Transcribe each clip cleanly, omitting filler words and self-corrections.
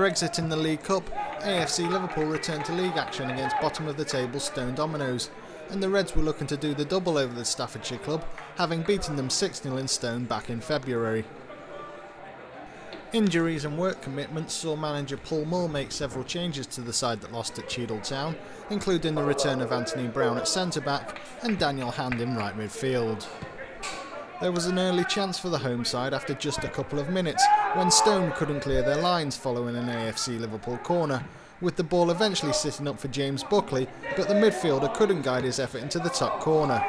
exit in the League Cup, AFC Liverpool returned to league action against bottom of the table Stone Dominoes, and the Reds were looking to do the double over the Staffordshire club, having beaten them 6-0 in Stone back in February. Injuries and work commitments saw manager Paul Moore make several changes to the side that lost at Cheadle, including the return of Anthony Brown at centre-back and Daniel Hand in right midfield. There was an early chance for the home side after just a couple of minutes when Stone couldn't clear their lines following an AFC Liverpool corner, with the ball eventually sitting up for James Buckley, but the midfielder couldn't guide his effort into the top corner.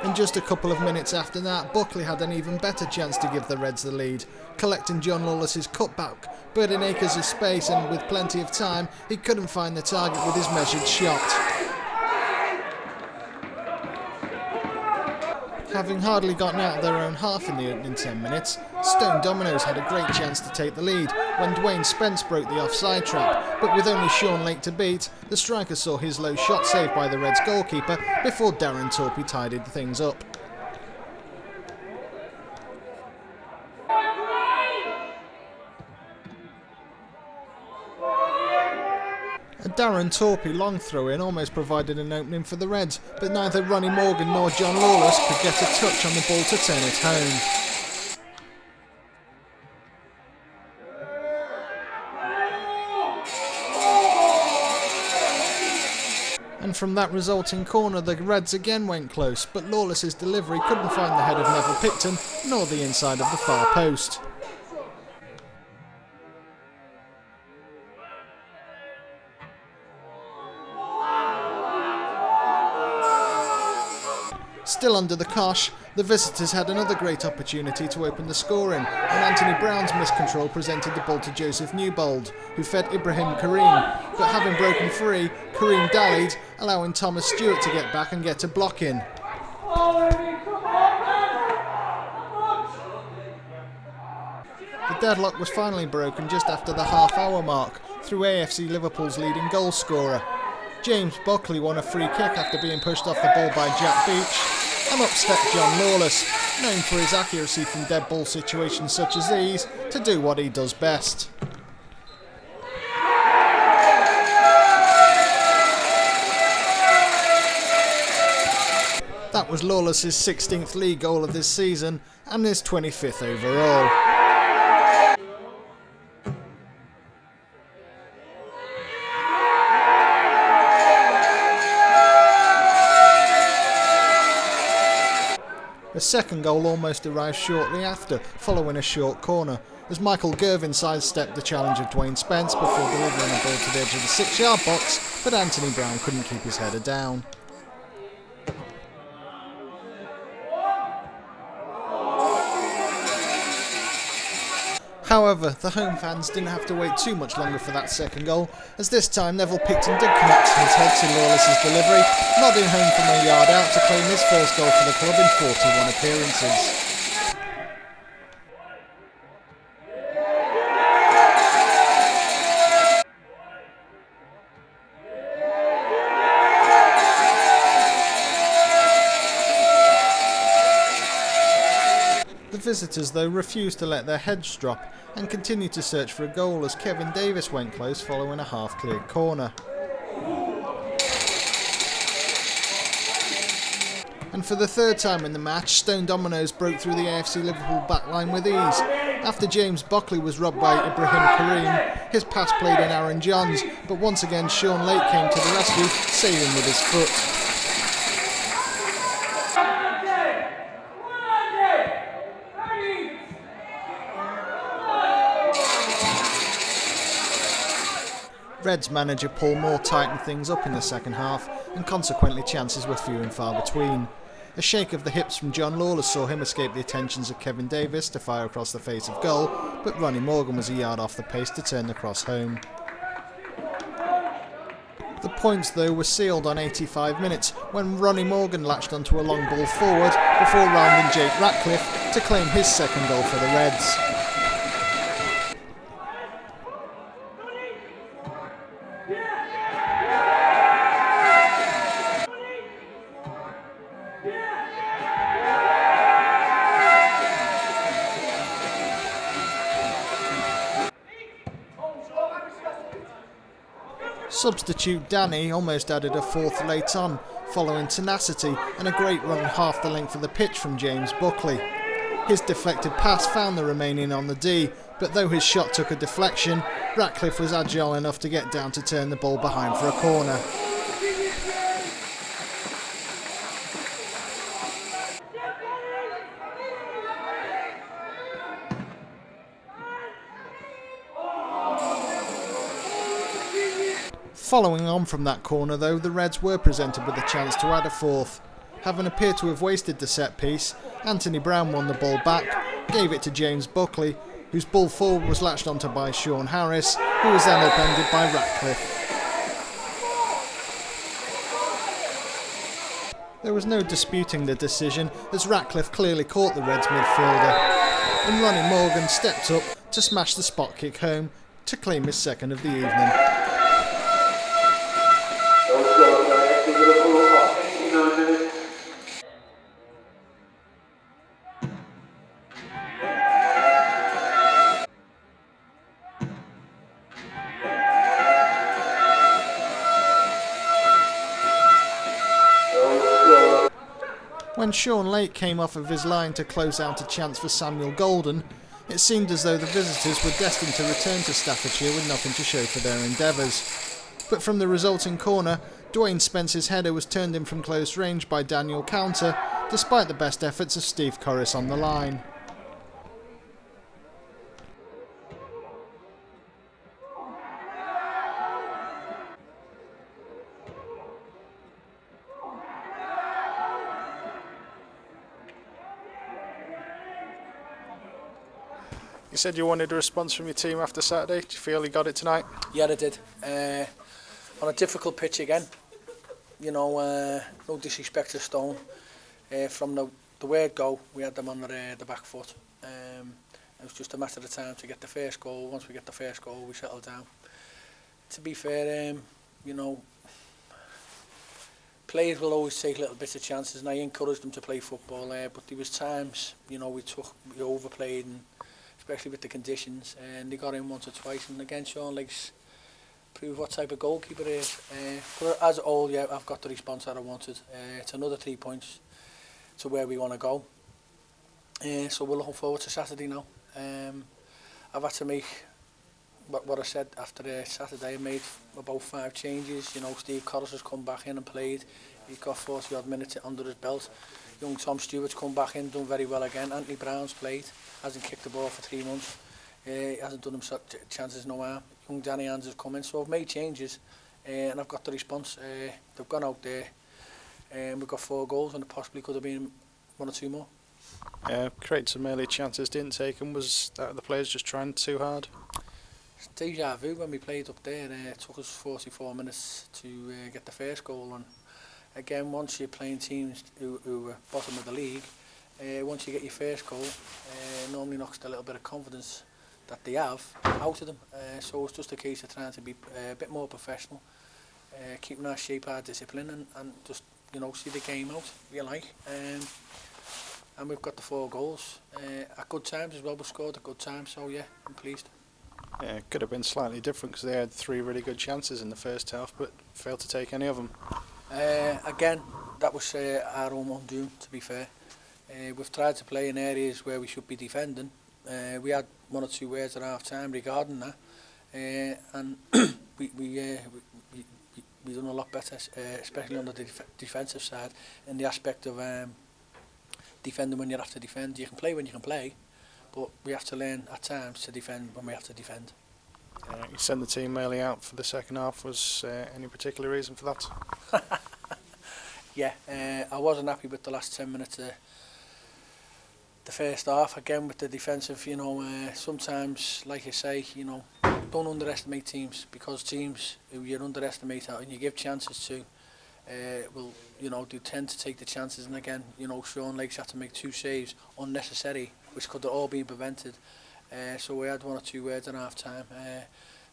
And just a couple of minutes after that, Buckley had an even better chance to give the Reds the lead, collecting John Lawless's cutback, but in acres of space and with plenty of time, he couldn't find the target with his measured shot. Having hardly gotten out of their own half in the opening 10 minutes, Stone Dominoes had a great chance to take the lead when Dwayne Spence broke the offside trap, but with only Sean Lake to beat, the striker saw his low shot saved by the Reds goalkeeper before Darren Torpey tidied things up. A Darren Torpey long throw-in almost provided an opening for the Reds, but neither Ronnie Morgan nor John Lawless could get a touch on the ball to turn it home. And from that resulting corner, the Reds again went close, but Lawless's delivery couldn't find the head of Nevil Picton nor the inside of the far post. Still under the cosh, the visitors had another great opportunity to open the scoring, and Anthony Brown's miscontrol presented the ball to Joseph Newbold, who fed Ibrahim Kareem, but having broken free, Kareem dallied, allowing Thomas Stewart to get back and get a block in. The deadlock was finally broken just after the half-hour mark, through AFC Liverpool's leading goal scorer. James Buckley won a free kick after being pushed off the ball by Jack Beach, and up stepped John Lawless, known for his accuracy from dead ball situations such as these, to do what he does best. That was Lawless's 16th league goal of this season and his 25th overall. A second goal almost arrived shortly after, following a short corner, as Michael Gervin sidestepped the challenge of Dwayne Spence before delivering a ball to the edge of the 6-yard box, but Anthony Brown couldn't keep his header down. However, the home fans didn't have to wait too much longer for that second goal, as this time Nevil Picton did connect his head to Lawless's delivery, nodding home from a yard out to claim his first goal for the club in 41 appearances. The visitors, though, refused to let their heads drop and continued to search for a goal as Kevin Davis went close following a half-cleared corner. And for the third time in the match, Stone Dominoes broke through the AFC Liverpool backline with ease. After James Buckley was robbed by Ibrahim Kareem, his pass played in Arron Johns, but once again Sean Lake came to the rescue, saving with his foot. Reds manager Paul Moore tightened things up in the second half, and consequently chances were few and far between. A shake of the hips from John Lawless saw him escape the attentions of Kevin Davis to fire across the face of goal, but Ronnie Morgan was a yard off the pace to turn the cross home. The points, though, were sealed on 85 minutes when Ronnie Morgan latched onto a long ball forward before rounding Jake Ratcliffe to claim his second goal for the Reds. Substitute Danny almost added a fourth late on, following tenacity and a great run half the length of the pitch from James Buckley. His deflected pass found the remaining on the D, but though his shot took a deflection, Ratcliffe was agile enough to get down to turn the ball behind for a corner. Following on from that corner though, the Reds were presented with a chance to add a fourth. Having appeared to have wasted the set piece, Anthony Brown won the ball back, gave it to James Buckley, whose ball forward was latched onto by Sean Harris, who was then upended by Ratcliffe. There was no disputing the decision, as Ratcliffe clearly caught the Reds midfielder, and Ronnie Morgan stepped up to smash the spot kick home to claim his second of the evening. When Sean Lake came off of his line to close out a chance for Samuel Golden, it seemed as though the visitors were destined to return to Staffordshire with nothing to show for their endeavours. But from the resulting corner, Dwayne Spence's header was turned in from close range by Daniel Counter, despite the best efforts of Steve Corris on the line. You said you wanted a response from your team after Saturday. Do you feel you got it tonight? Yeah, I did. On a difficult pitch again. You know, no disrespect to Stone. From the word go, we had them on the back foot. It was just a matter of time to get the first goal. Once we get the first goal, we settled down. To be fair, you know, players will always take little bits of chances, and I encouraged them to play football. But there was times, you know, we overplayed, and especially with the conditions, and they got in once or twice. And again, Sean Lake's proved what type of goalkeeper he is. But as a whole, yeah, I've got the response that I wanted. It's another 3 points to where we want to go. So we're looking forward to Saturday now. I've had to make what I said after Saturday. I made about 5 changes. You know, Steve Corris has come back in and played. He's got 40 odd minutes under his belt. Young Tom Stewart's come back in, done very well again. Anthony Brown's played, hasn't kicked the ball for 3 months. He hasn't done himself chances no harm. Young Danny Hands have come in, so I've made changes, and I've got the response. They've gone out there, and we've got 4 goals, and it possibly could have been 1 or 2 more. Created some early chances, didn't take them. Was that the players just trying too hard? It's deja vu. When we played up there, it took us 44 minutes to get the first goal. And again, once you're playing teams who are bottom of the league, once you get your first goal, normally knocks a little bit of confidence that they have out of them. So it's just a case of trying to be a bit more professional, keeping our shape, our discipline, and just, you know, see the game out, if you like. And we've got the 4 goals at good times as well. We scored at good times, so yeah, I'm pleased. Yeah, it could have been slightly different because they had 3 really good chances in the first half, but failed to take any of them. Again, that was our own undoing, to be fair. We've tried to play in areas where we should be defending. We had 1 or 2 words at half time regarding that, and we done a lot better, especially on the defensive side, in the aspect of defending when you have to defend. You can play when you can play, but we have to learn at times to defend when we have to defend. You sent the team early out for the second half. Was any particular reason for that? Yeah, I wasn't happy with the last 10 minutes of the first half. Again, with the defensive, you know, sometimes, like you say, you know, don't underestimate teams, because teams who you underestimate and you give chances to will, you know, do tend to take the chances. And again, you know, Sean Lakes had to make 2 saves unnecessary, which could have all been prevented. So we had 1 or 2 words at half time.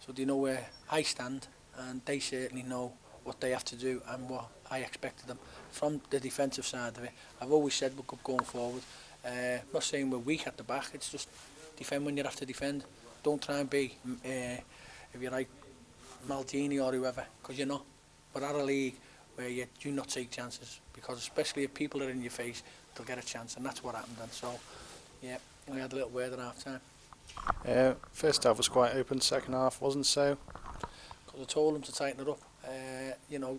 So they know where I stand, and they certainly know what they have to do and what I expected them from the defensive side of it. I've always said we're good going forward. I'm not saying we're weak at the back, it's just defend when you have to defend. Don't try and be, if you like, Maldini or whoever, because you're not. We're at a league where you do not take chances, because especially if people are in your face, they'll get a chance, and that's what happened then. So, yeah, we had a little word at half-time. First half was quite open, second half wasn't so. Because I told them to tighten it up. You know,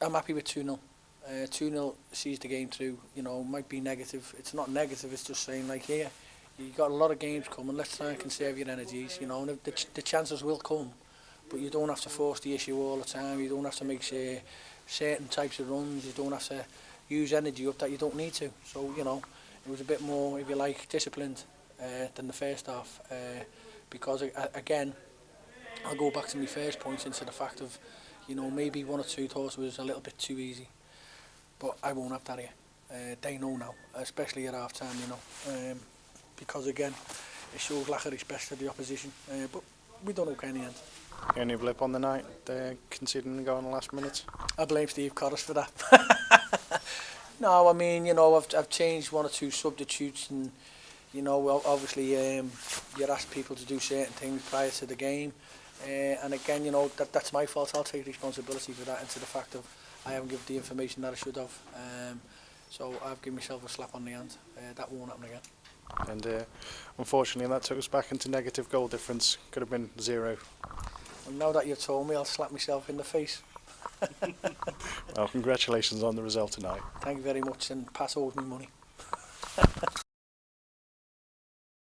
I'm happy with 2-0. 2-0 sees the game through. You know, might be negative. It's not negative, it's just saying, like, yeah, you've got a lot of games coming, let's try and conserve your energies, you know, and the chances will come, but you don't have to force the issue all the time, you don't have to make certain types of runs, you don't have to use energy up that you don't need to. So, you know, it was a bit more, if you like, disciplined than the first half, because, again, I'll go back to my first point into the fact of, you know, maybe 1 or 2 thoughts was a little bit too easy, but I won't have that here. They know now, especially at half time, you know, because again, it shows lack of respect to the opposition, but we done okay in the end. The only blip on the night, conceding the goal in the last minute. I blame Steve Corris for that. No, I mean, you know, I've changed 1 or 2 substitutes, and you know, obviously you ask people to do certain things prior to the game, and again, you know, that's my fault. I'll take responsibility for that, and to the fact of I haven't given the information that I should have. So I've given myself a slap on the hand. That won't happen again. And unfortunately that took us back into negative goal difference. Could have been 0. And now that you've told me, I'll slap myself in the face. Well, congratulations on the result tonight. Thank you very much, and Pat owes me money.